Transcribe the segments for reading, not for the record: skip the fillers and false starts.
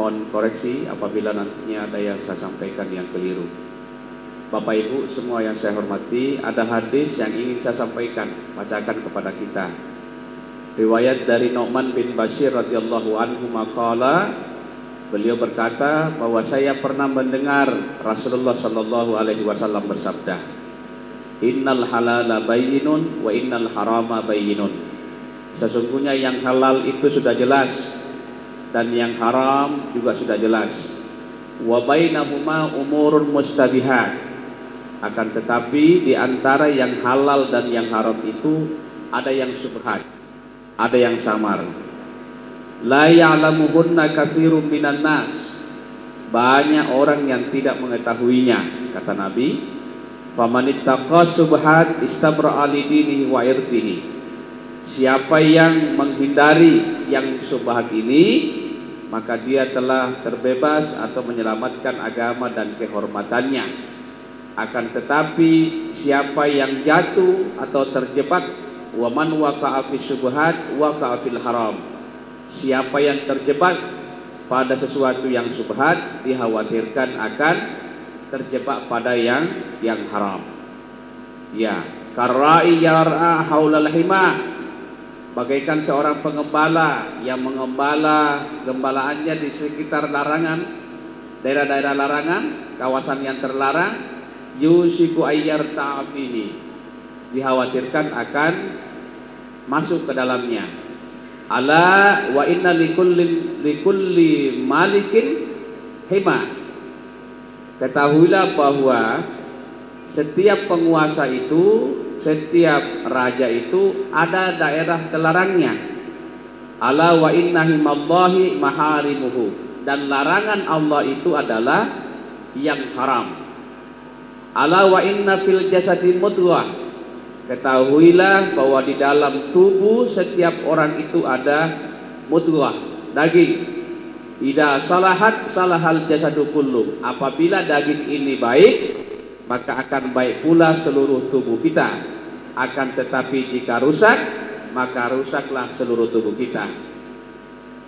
mohon koreksi apabila nantinya ada yang saya sampaikan yang keliru. Bapak Ibu semua yang saya hormati, ada hadis yang ingin saya sampaikan, bacakan kepada kita. Riwayat dari Nu'man bin Bashir radhiyallahu anhu maqala, beliau berkata bahwa saya pernah mendengar Rasulullah sallallahu alaihi wasallam bersabda, "Innal halala bayyinun wa innal harama bayyinun." Sesungguhnya yang halal itu sudah jelas dan yang haram juga sudah jelas. Wa bainahuma umurun mustabihat. Akan tetapi di antara yang halal dan yang haram itu ada yang syubhat, ada yang samar. La ya'lamuhunna katsirun minan nas. Banyak orang yang tidak mengetahuinya, kata Nabi. Famanittaqa subhat istabra'a li dinihi wa irdihi. Siapa yang menghindari yang syubhat ini, maka dia telah terbebas atau menyelamatkan agama dan kehormatannya. Akan tetapi siapa yang jatuh atau terjebak, wa man waqa'a fi syubhat waqa'a fil haram. Siapa yang terjebak pada sesuatu yang syubhat, dikhawatirkan akan terjebak pada yang haram. Ya, karra'i yar'a haulal hima, bagaikan seorang pengembala yang mengembala gembalaannya di sekitar larangan, daerah-daerah larangan, kawasan yang terlarang. Yusiku ayyar ta'afihi, dikhawatirkan akan masuk ke dalamnya. Ala wa inna likulli malikin hima. Ketahuilah bahwa setiap penguasa itu, setiap raja itu ada daerah terlarangnya. Ala wa inna himallahi maharimuhu, dan larangan Allah itu adalah yang haram. Ala wa inna fil jasadi mudghah, ketahuilah bahwa di dalam tubuh setiap orang itu ada mudghah, daging. Idza salahat salahal jasadu kullu, apabila daging ini baik maka akan baik pula seluruh tubuh kita. Akan tetapi jika rusak, maka rusaklah seluruh tubuh kita.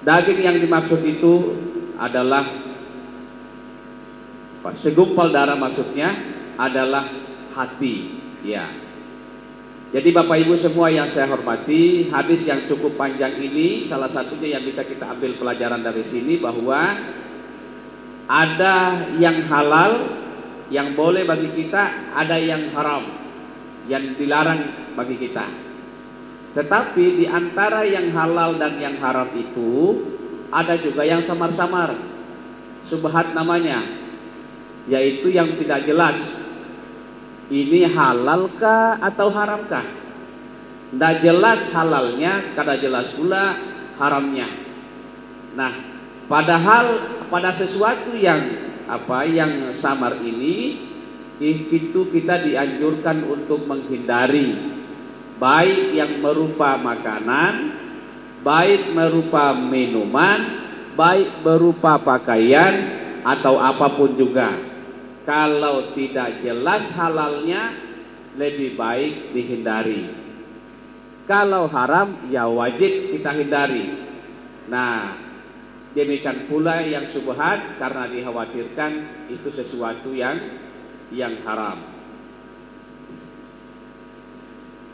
Daging yang dimaksud itu adalah segumpal darah, maksudnya adalah hati, ya. Jadi Bapak Ibu semua yang saya hormati, hadis yang cukup panjang ini salah satunya yang bisa kita ambil pelajaran dari sini bahwa ada yang halal yang boleh bagi kita, ada yang haram yang dilarang bagi kita. Tetapi di antara yang halal dan yang haram itu ada juga yang samar-samar, subhat namanya, yaitu yang tidak jelas. Ini halalkah atau haramkah? Tidak jelas halalnya, kada jelas pula haramnya. Nah, padahal pada sesuatu yang samar ini, itu kita dianjurkan untuk menghindari, baik yang berupa makanan, baik berupa minuman, baik berupa pakaian atau apapun juga. Kalau tidak jelas halalnya, lebih baik dihindari. Kalau haram, ya wajib kita hindari. Nah, demikian pula yang syubhat, karena dikhawatirkan itu sesuatu yang haram.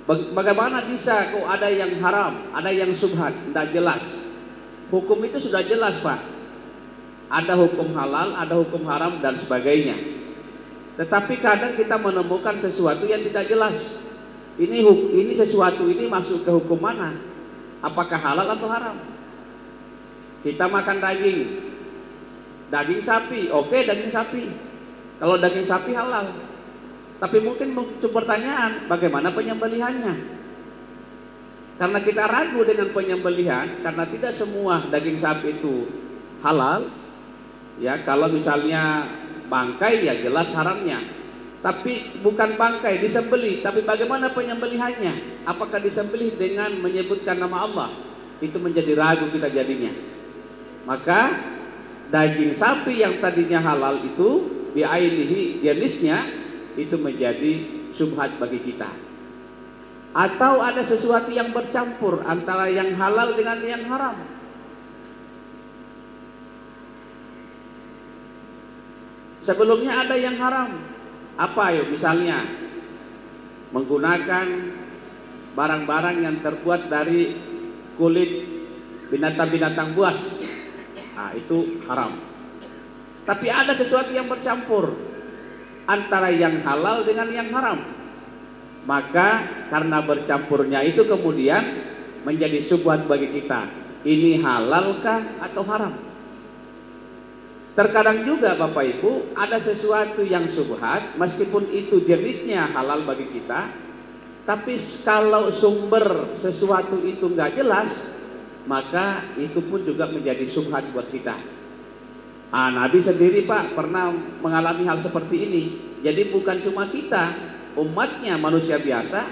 Bagaimana bisa kok ada yang haram, ada yang syubhat, tidak jelas? Hukum itu sudah jelas, Pak. Ada hukum halal, ada hukum haram dan sebagainya. Tetapi kadang kita menemukan sesuatu yang tidak jelas. Ini sesuatu ini masuk ke hukum mana? Apakah halal atau haram? Kita makan daging sapi, oke, daging sapi. Kalau daging sapi halal. Tapi mungkin muncul pertanyaan, bagaimana penyembelihannya? Karena kita ragu dengan penyembelihan, karena tidak semua daging sapi itu halal. Ya, kalau misalnya bangkai ya jelas haramnya. Tapi bukan bangkai, disembelih. Tapi bagaimana penyembelihannya? Apakah disembelih dengan menyebutkan nama Allah? Itu menjadi ragu kita jadinya. Maka daging sapi yang tadinya halal itu biainihi, jenisnya itu menjadi syubhat bagi kita. Atau ada sesuatu yang bercampur antara yang halal dengan yang haram. Sebelumnya ada yang haram. Apa yuk? Misalnya menggunakan barang-barang yang terbuat dari kulit binatang-binatang buas. Nah, itu haram. Tapi ada sesuatu yang bercampur antara yang halal dengan yang haram. Maka karena bercampurnya itu kemudian menjadi syubhat bagi kita. Ini halalkah atau haram? Terkadang juga Bapak Ibu ada sesuatu yang syubhat meskipun itu jenisnya halal bagi kita, tapi kalau sumber sesuatu itu nggak jelas, maka itu pun juga menjadi syubhat buat kita. Nabi sendiri Pak pernah mengalami hal seperti ini. Jadi bukan cuma kita, umatnya manusia biasa,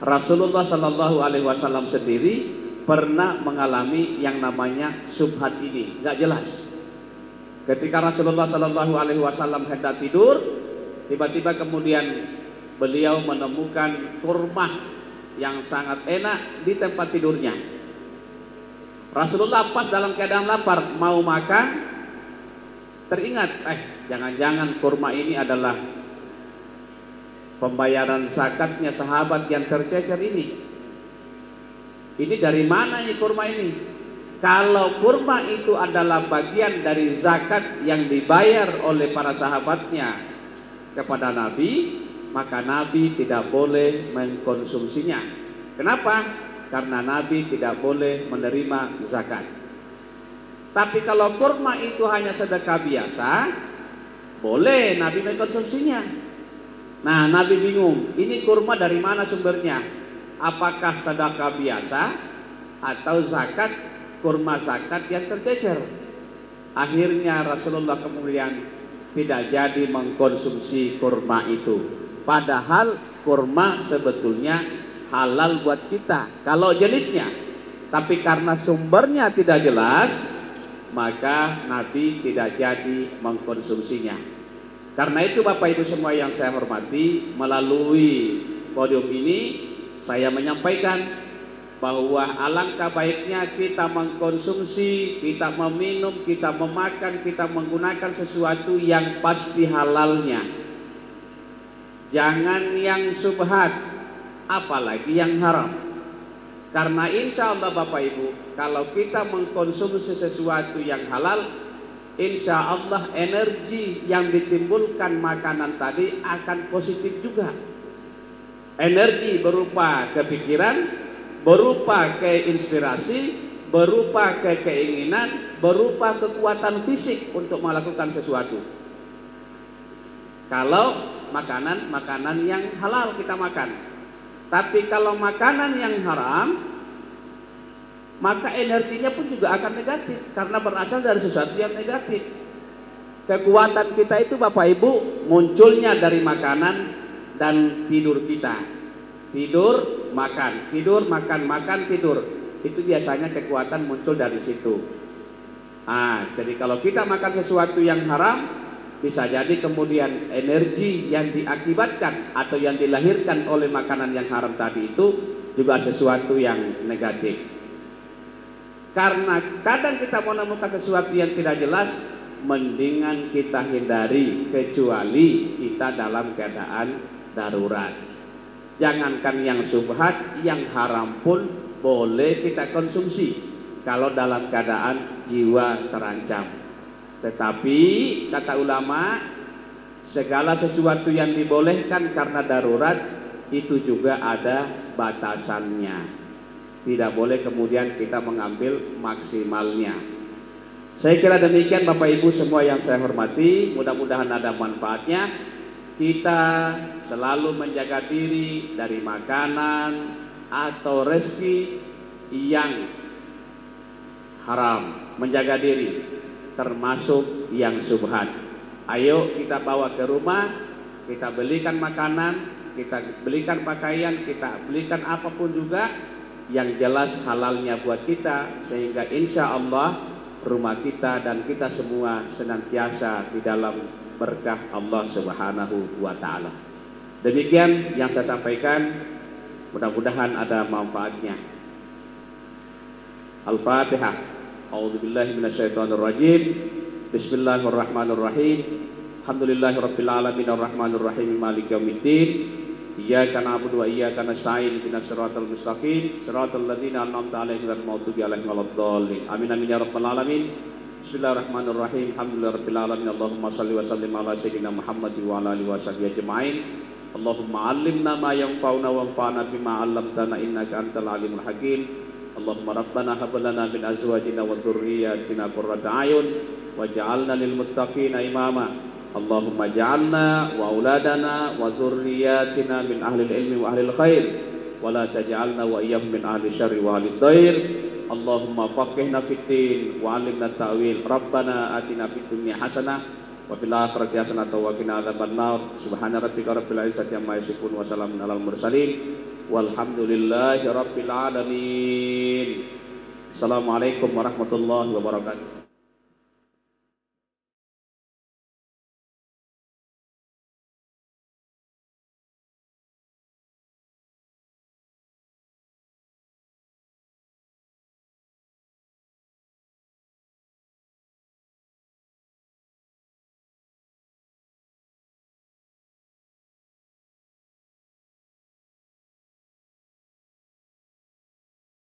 Rasulullah Shallallahu Alaihi Wasallam sendiri pernah mengalami yang namanya syubhat ini, nggak jelas. Ketika Rasulullah Shallallahu Alaihi Wasallam hendak tidur, tiba-tiba kemudian beliau menemukan kurma yang sangat enak di tempat tidurnya. Rasulullah pas dalam keadaan lapar mau makan, teringat, jangan-jangan kurma ini adalah pembayaran zakatnya sahabat yang tercecer ini. Ini dari mana ini kurma ini? Kalau kurma itu adalah bagian dari zakat yang dibayar oleh para sahabatnya kepada Nabi, maka Nabi tidak boleh mengkonsumsinya. Kenapa? Karena Nabi tidak boleh menerima zakat. Tapi kalau kurma itu hanya sedekah biasa, boleh Nabi mengkonsumsinya. Nah, Nabi bingung, ini kurma dari mana sumbernya? Apakah sedekah biasa atau zakat? Kurma zakat yang tercecer. Akhirnya Rasulullah kemudian tidak jadi mengkonsumsi kurma itu. Padahal kurma sebetulnya halal buat kita kalau jenisnya. Tapi karena sumbernya tidak jelas, maka Nabi tidak jadi mengkonsumsinya. Karena itu Bapak Ibu semua yang saya hormati, melalui podium ini saya menyampaikan bahwa alangkah baiknya kita mengkonsumsi, kita meminum, kita memakan, kita menggunakan sesuatu yang pasti halalnya. Jangan yang syubhat, apalagi yang haram. Karena insya Allah Bapak Ibu, kalau kita mengkonsumsi sesuatu yang halal, insya Allah energi yang ditimbulkan makanan tadi akan positif juga. Energi berupa kepikiran, berupa keinspirasi, berupa keinginan, berupa kekuatan fisik untuk melakukan sesuatu. Kalau makanan yang halal kita makan. Tapi kalau makanan yang haram, maka energinya pun juga akan negatif karena berasal dari sesuatu yang negatif. Kekuatan kita itu Bapak Ibu munculnya dari makanan dan tidur kita. Tidur, makan, makan, tidur. Itu biasanya kekuatan muncul dari situ. Jadi kalau kita makan sesuatu yang haram, bisa jadi kemudian energi yang diakibatkan atau yang dilahirkan oleh makanan yang haram tadi itu juga sesuatu yang negatif. Karena kadang kita menemukan sesuatu yang tidak jelas, mendingan kita hindari kecuali kita dalam keadaan darurat. Jangankan yang syubhat, yang haram pun boleh kita konsumsi kalau dalam keadaan jiwa terancam. Tetapi kata ulama, segala sesuatu yang dibolehkan karena darurat itu juga ada batasannya. Tidak boleh kemudian kita mengambil maksimalnya. Saya kira demikian Bapak Ibu semua yang saya hormati, mudah-mudahan ada manfaatnya. Kita selalu menjaga diri dari makanan atau rezeki yang haram, menjaga diri termasuk yang syubhat. Ayo kita bawa ke rumah, kita belikan makanan, kita belikan pakaian, kita belikan apapun juga yang jelas halalnya buat kita, sehingga insya Allah rumah kita dan kita semua senantiasa di dalam berkah Allah Subhanahu wa ta'ala. Demikian yang saya sampaikan, mudah-mudahan ada manfaatnya. Al-Fatihah. A'udzubillahi minasyaitonirrajim. Bismillahirrahmanirrahim. Alhamdulillahirabbil alamin arrahmanir rahim maliki yaumiddin. Iyyaka na'budu wa iyyaka nasta'in ihdinas siratal mustaqim siratal ladzina an'amta 'alaihim ghairil maghdubi alaihim waladdallin. Amin amin ya rabbal alamin. Bismillahirrahmanirrahim. Alhamdulillahirabbil alamin. Allahumma shalli wa sallim ala sayyidina Muhammad wa ala alihi washabihi ajma'in. Allahumma 'allimna ma yanfa'una wanfa'na bima 'allamtana innaka antal alimul hakim. Allahumma rabbana hab lana min azwajina wa dhurriyyatina qurrata a'yun waj'alna lil muttaqina imama. Allahumma ja'alna wa auladana wa dhurriyyatina min ahli ilmi wa ahli khair wa la taj'alna wa iyyahum min ahli syarri wa ahli dhair. Allahumma faqihna fid din wa 'allimna ta'wil. Rabbana atina fid dunya hasanah wa fil akhirati hasanah wa qina adzabannar. Subhana rabbika rabbil izzati amma yasifun wa salamun alal mursalin walhamdulillahi rabbil alamin. Assalamualaikum warahmatullahi wabarakatuh.